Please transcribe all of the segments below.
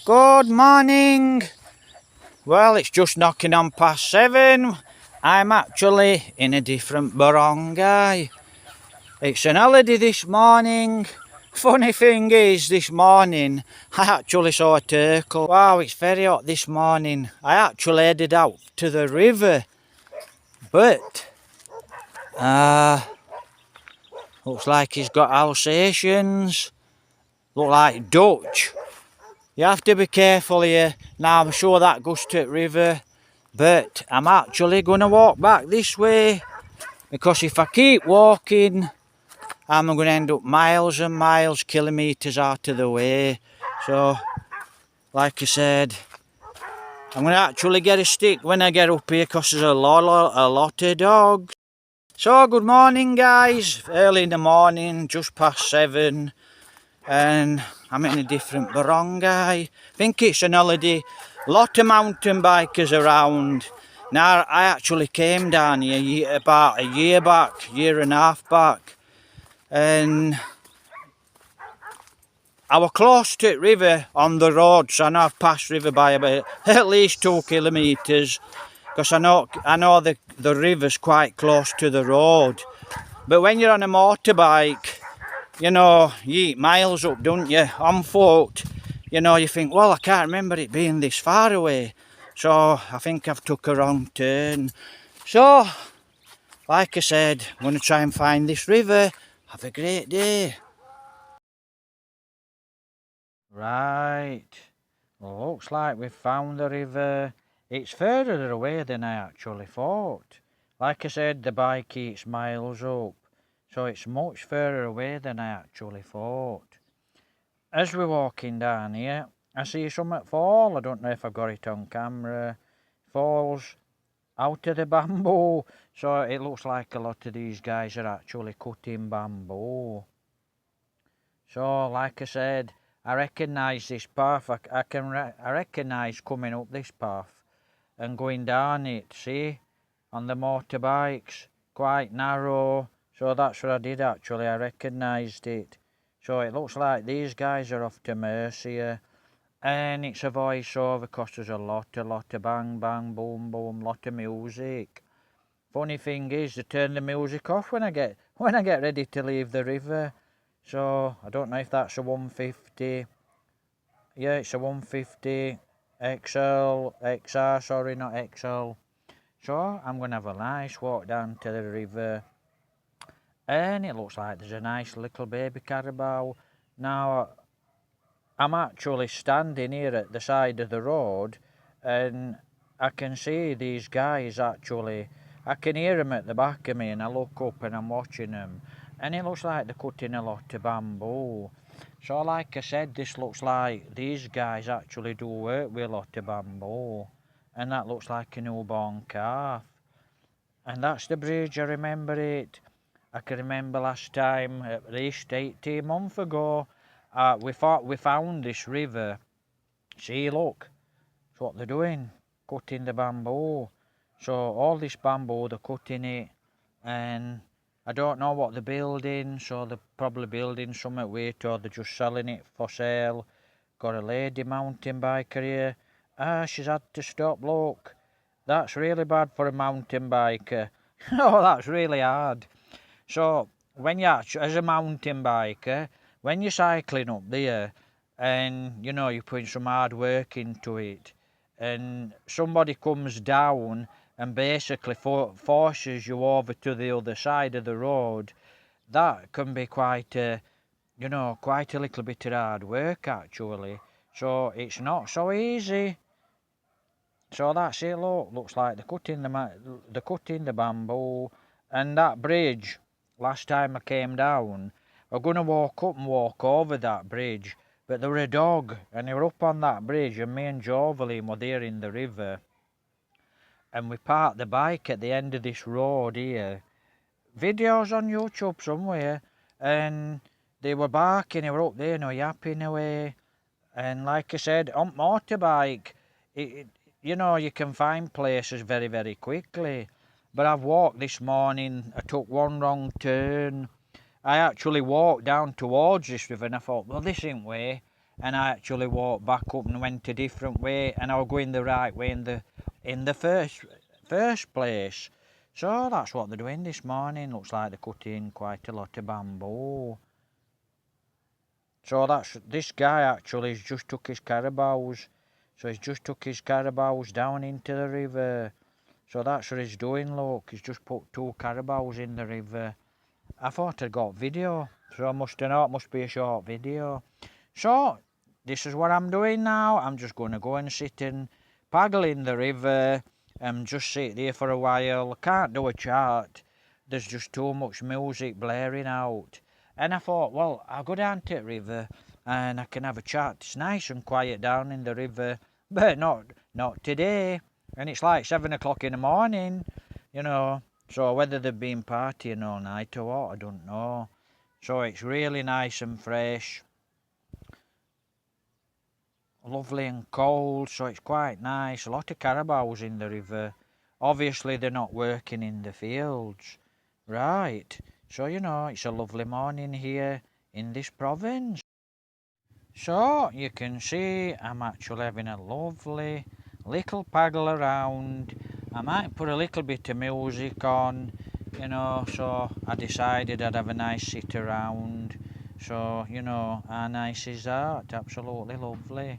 Good morning. Well, it's just knocking on past 7. I'm actually in a different barangay. It's an holiday this morning. Funny thing is, this morning I actually saw a turtle. Wow, it's very hot this morning. I actually headed out to the river, but looks like he's got Alsatians. Look like Dutch. You have to be careful here. Now I'm sure that goes to the river, but I'm actually going to walk back this way because if I keep walking, I'm going to end up miles and miles, kilometres out of the way. So, like I said, I'm going to actually get a stick when I get up here because there's a lot of dogs. So, good morning, guys. Early in the morning, just past 7. And I'm in a different barangay. I think it's an holiday. Lot of mountain bikers around. Now I actually came down here about a year and a half back, and I was close to the river on the road, so I know I've passed river by about at least 2 kilometres, because I know the river's quite close to the road. But when you're on a motorbike, you know, you eat miles up, don't you? On foot, you know, you think, well, I can't remember it being this far away. So I think I've took a wrong turn. So, like I said, I'm going to try and find this river. Have a great day. Right. Well, looks like we've found the river. It's further away than I actually thought. Like I said, the bike eats miles up. So it's much further away than I actually thought. As we're walking down here, I see something fall. I don't know if I got it on camera. Falls out of the bamboo. So it looks like a lot of these guys are actually cutting bamboo. So, like I said, I recognise this path. I recognise coming up this path and going down it. See, on the motorbikes, quite narrow. So that's what I did actually. I recognised it. So it looks like these guys are off to Mercia, and it's a voiceover because there's a lot of bang bang boom boom, lot of music. Funny thing is, they turn the music off when I get ready to leave the river. So I don't know if that's a 150. Yeah, it's a 150 XR, sorry, not XL. So I'm going to have a nice walk down to the river, and it looks like there's a nice little baby carabao. Now I'm actually standing here at the side of the road, and I can see these guys actually. I can hear them at the back of me, and I look up and I'm watching them, and it looks like they're cutting a lot of bamboo. So like I said, this looks like these guys actually do work with a lot of bamboo, and that looks like a newborn calf. And that's the bridge, I remember it. I can remember last time, at least 18 months ago, we found this river. See, look, that's what they're doing, cutting the bamboo. So all this bamboo, they're cutting it, and I don't know what they're building, so they're probably building something with it, or they're just selling it for sale. Got a lady mountain biker here. She's had to stop, look. That's really bad for a mountain biker. Oh, that's really hard. So, when you're, as a mountain biker, when you're cycling up there, and, you know, you're putting some hard work into it, and somebody comes down and basically forces you over to the other side of the road, that can be quite a, you know, quite a little bit of hard work, actually. So, it's not so easy. So that's it, look, looks like they're cutting the bamboo, and that bridge, last time I came down, I was going to walk up and walk over that bridge, but there were a dog, and they were up on that bridge, and me and Jovelyn were there in the river, and we parked the bike at the end of this road here. Videos on YouTube somewhere, and they were barking, they were up there, yapping away, and like I said, on motorbike, you know, you can find places very, very quickly. But I've walked this morning, I took one wrong turn. I actually walked down towards this river and I thought, well, this ain't way. and I actually walked back up and went a different way, and I was going the right way in the first place. So that's what they're doing this morning. Looks like they're cutting quite a lot of bamboo. So this guy actually has just took his carabaos. So he's just took his carabaos down into the river. So that's what he's doing, look. He's just put 2 carabaos in the river. I thought I'd got video, so I must have known it must be a short video. So this is what I'm doing now. I'm just going to go and sit and paddle in the river and just sit there for a while. I can't do a chart. There's just too much music blaring out. And I thought, well, I'll go down to the river and I can have a chat. It's nice and quiet down in the river, but not today. And it's like 7 o'clock in the morning, you know. So whether they've been partying all night or what, I don't know. So it's really nice and fresh. Lovely and cold, so it's quite nice. A lot of carabaos in the river. Obviously they're not working in the fields. Right, so you know, it's a lovely morning here in this province. So you can see I'm actually having a lovely little paddle around. I might put a little bit of music on, you know, so I decided I'd have a nice sit around. So, you know, how nice is that? Absolutely lovely.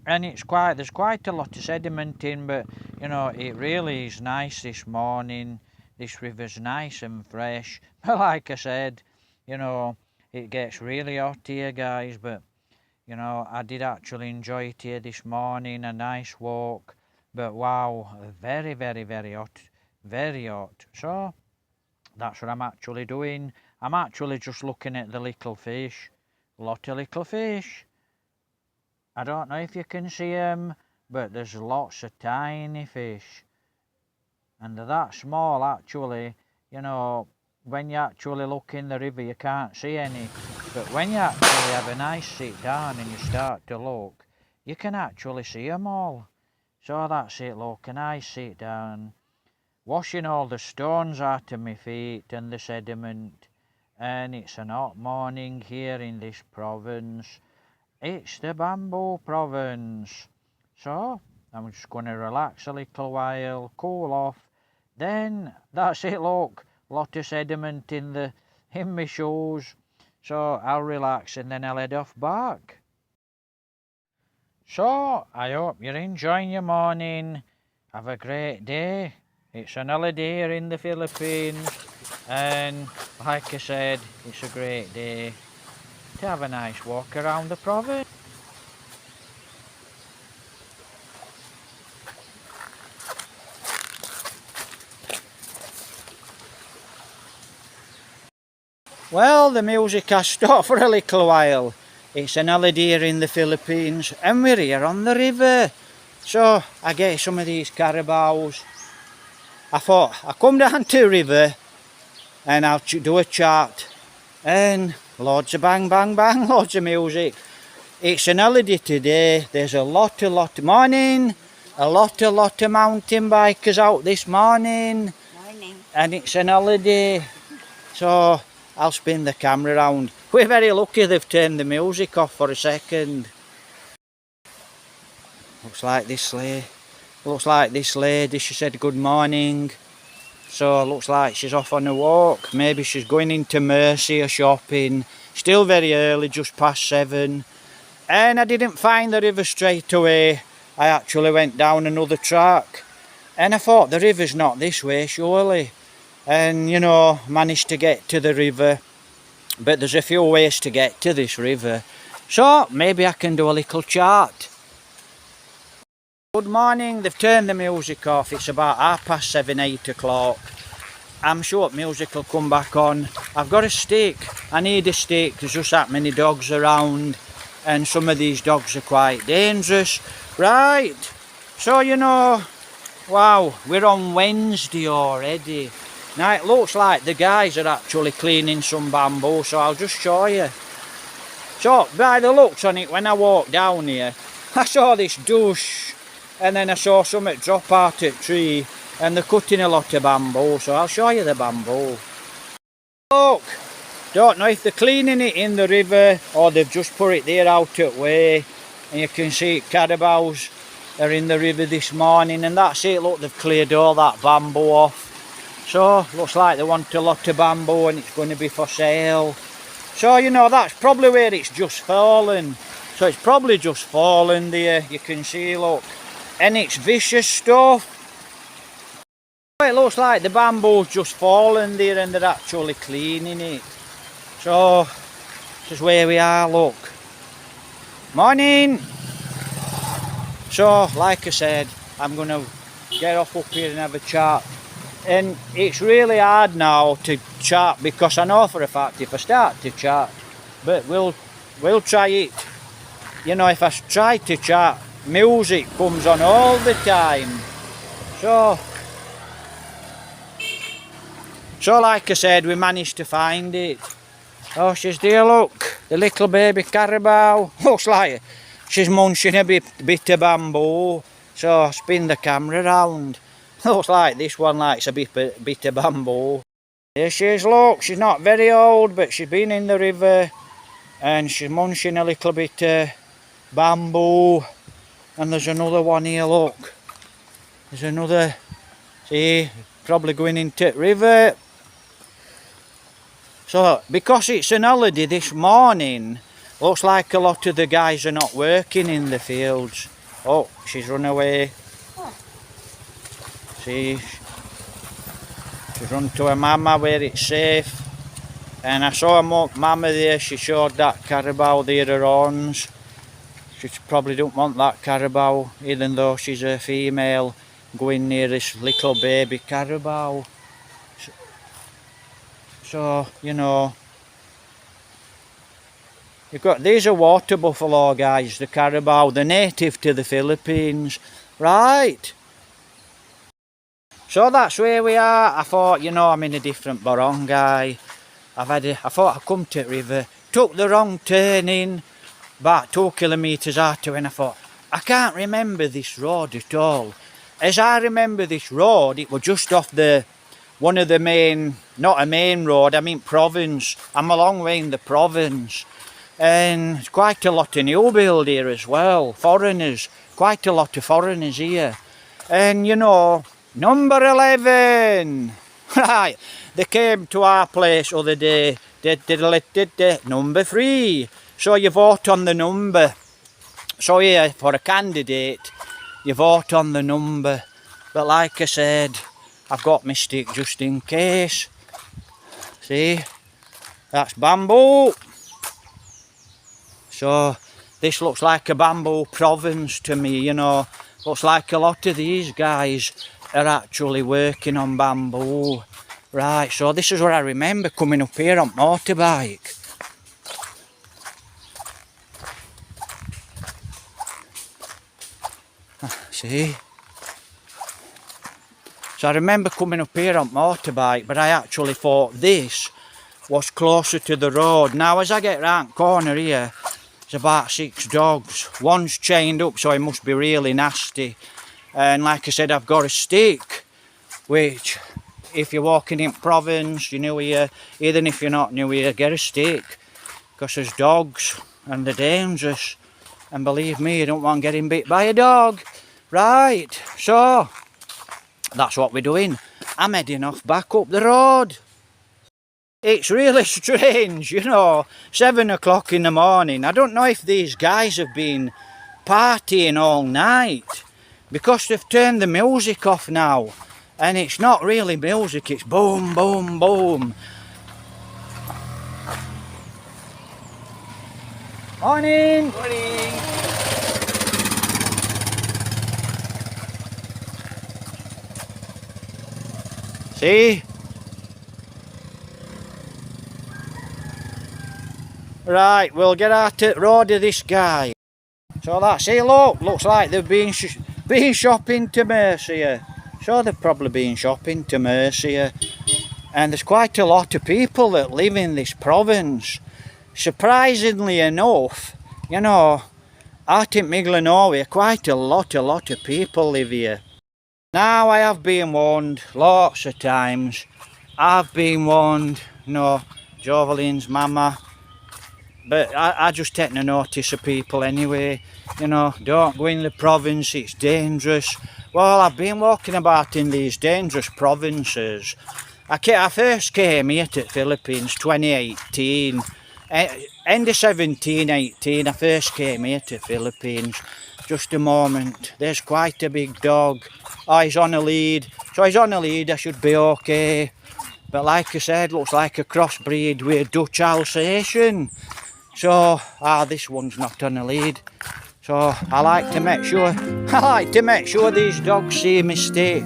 And there's quite a lot of sediment in, but, you know, it really is nice this morning. This river's nice and fresh. But like I said, you know, it gets really hot here, guys, but, you know, I did actually enjoy it here this morning, a nice walk. But wow, very, very, very hot. Very hot. So, that's what I'm actually doing. I'm actually just looking at the little fish. Lot of little fish. I don't know if you can see them, but there's lots of tiny fish. And they're that small, actually. You know, when you actually look in the river, you can't see any. But when you actually have a nice sit down and you start to look, you can actually see them all. So that's it, look, a nice sit down, washing all the stones out of my feet and the sediment. And it's an hot morning here in this province. It's the bamboo province. So I'm just going to relax a little while, cool off. Then that's it, look, lot of sediment in my shoes. So I'll relax and then I'll head off back. So I hope you're enjoying your morning. Have a great day. It's an holiday here in the Philippines, and like I said, it's a great day to have a nice walk around the province. Well, the music has stopped for a little while. It's an holiday here in the Philippines and we're here on the river. So I get some of these carabaos. I thought I'll come down to the river and I'll do a chart. And loads of bang, bang, bang, loads of music. It's an holiday today. There's a lot of morning. A lot of mountain bikers out this morning. Morning. And it's an holiday. So I'll spin the camera around. We're very lucky they've turned the music off for a second. Looks like this lady, she said good morning. So looks like she's off on a walk. Maybe she's going into Mercy or shopping. Still very early, just past 7. And I didn't find the river straight away. I actually went down another track. And I thought the river's not this way, surely. And, you know, managed to get to the river. But there's a few ways to get to this river. So maybe I can do a little chart. Good morning. They've turned the music off. It's about 7:30, 8 o'clock. I'm sure music will come back on. I've got a stick. I need a stick. There's just that many dogs around. And some of these dogs are quite dangerous. Right. So, you know, wow, we're on Wednesday already. Now it looks like the guys are actually cleaning some bamboo, so I'll just show you. So by the looks on it, when I walked down here, I saw this douche, and then I saw something drop out of the tree, and they're cutting a lot of bamboo, so I'll show you the bamboo. Look, Don't know if they're cleaning it in the river or they've just put it there out at way. And you can see carabaos are in the river this morning, and that's it. Look, they've cleared all that bamboo off. So looks like they want a lot of bamboo and it's going to be for sale. So you know, that's probably where it's just fallen. So it's probably just fallen there, you can see, look. And it's vicious stuff. It looks like the bamboo's just fallen there and they're actually cleaning it. So this is where we are, look. Morning. So like I said, I'm going to get off up here and have a chat. And it's really hard now to chat because I know for a fact if I start to chat, but we'll try it. You know, if I try to chat, music comes on all the time. So like I said, we managed to find it. Oh, she's there, look, the little baby carabao. Looks like she's munching a bit of bamboo. So spin the camera round. Looks like this one likes a bit of bamboo. Here she is, look, she's not very old, but she's been in the river and she's munching a little bit of bamboo. And there's another one here, look. There's another, see, probably going into the river. So, because it's an holiday this morning, looks like a lot of the guys are not working in the fields. Oh, she's run away. See, she's run to her mama where it's safe. And I saw her mama there, she showed that carabao there her horns. She probably don't want that carabao, even though she's a female, going near this little baby carabao. So you know, you've got, these are water buffalo guys, the carabao, they're native to the Philippines. Right. So that's where we are. I thought, you know, I'm in a different barangay. I thought I'd come to the river, took the wrong turning, about 2 kilometres out to, and I thought, I can't remember this road at all. As I remember this road, it was just off one of the main, not a main road, I mean province. I'm a long way in the province. And there's quite a lot of new build here as well, foreigners, quite a lot of foreigners here. And you know, number 11, right, they came to our place other day, number 3. So you vote on the number. So here, for a candidate, you vote on the number. But like I said, I've got my stick just in case. See, that's bamboo. So this looks like a bamboo province to me, you know. Looks like a lot of these guys are actually working on bamboo. Right, so this is what I remember coming up here on motorbike. See? So I remember coming up here on motorbike, but I actually thought this was closer to the road. Now as I get round the corner here, there's about 6 dogs. One's chained up, so he must be really nasty. And like I said, I've got a stick, which if you're walking in province, you're new here, even if you're not new here, get a stick. Because there's dogs and they're dangerous. And believe me, you don't want getting bit by a dog. Right, so that's what we're doing. I'm heading off back up the road. It's really strange, you know, 7 o'clock in the morning. I don't know if these guys have been partying all night because they've turned the music off now. And it's not really music, it's boom, boom, boom. Morning! Morning! See? Right, we'll get out at the road of this guy. So that's it, look, looks like they've been shopping to Mercia. So they've probably been shopping to Mercia. And there's quite a lot of people that live in this province. Surprisingly enough, you know, out in Miglenorway, quite a lot of people live here. Now I have been warned lots of times. I've been warned, no, Joveline's mama. But I just take no notice of people anyway. You know, don't go in the province, it's dangerous. Well, I've been walking about in these dangerous provinces. I first came here to the Philippines 2018. End of 17, 18, I first came here to the Philippines. Just a moment, there's quite a big dog. Oh, he's on a lead. So he's on a lead, I should be okay. But like I said, looks like a crossbreed with Dutch Alsatian. So, this one's not on a lead. So I like to make sure these dogs see a mistake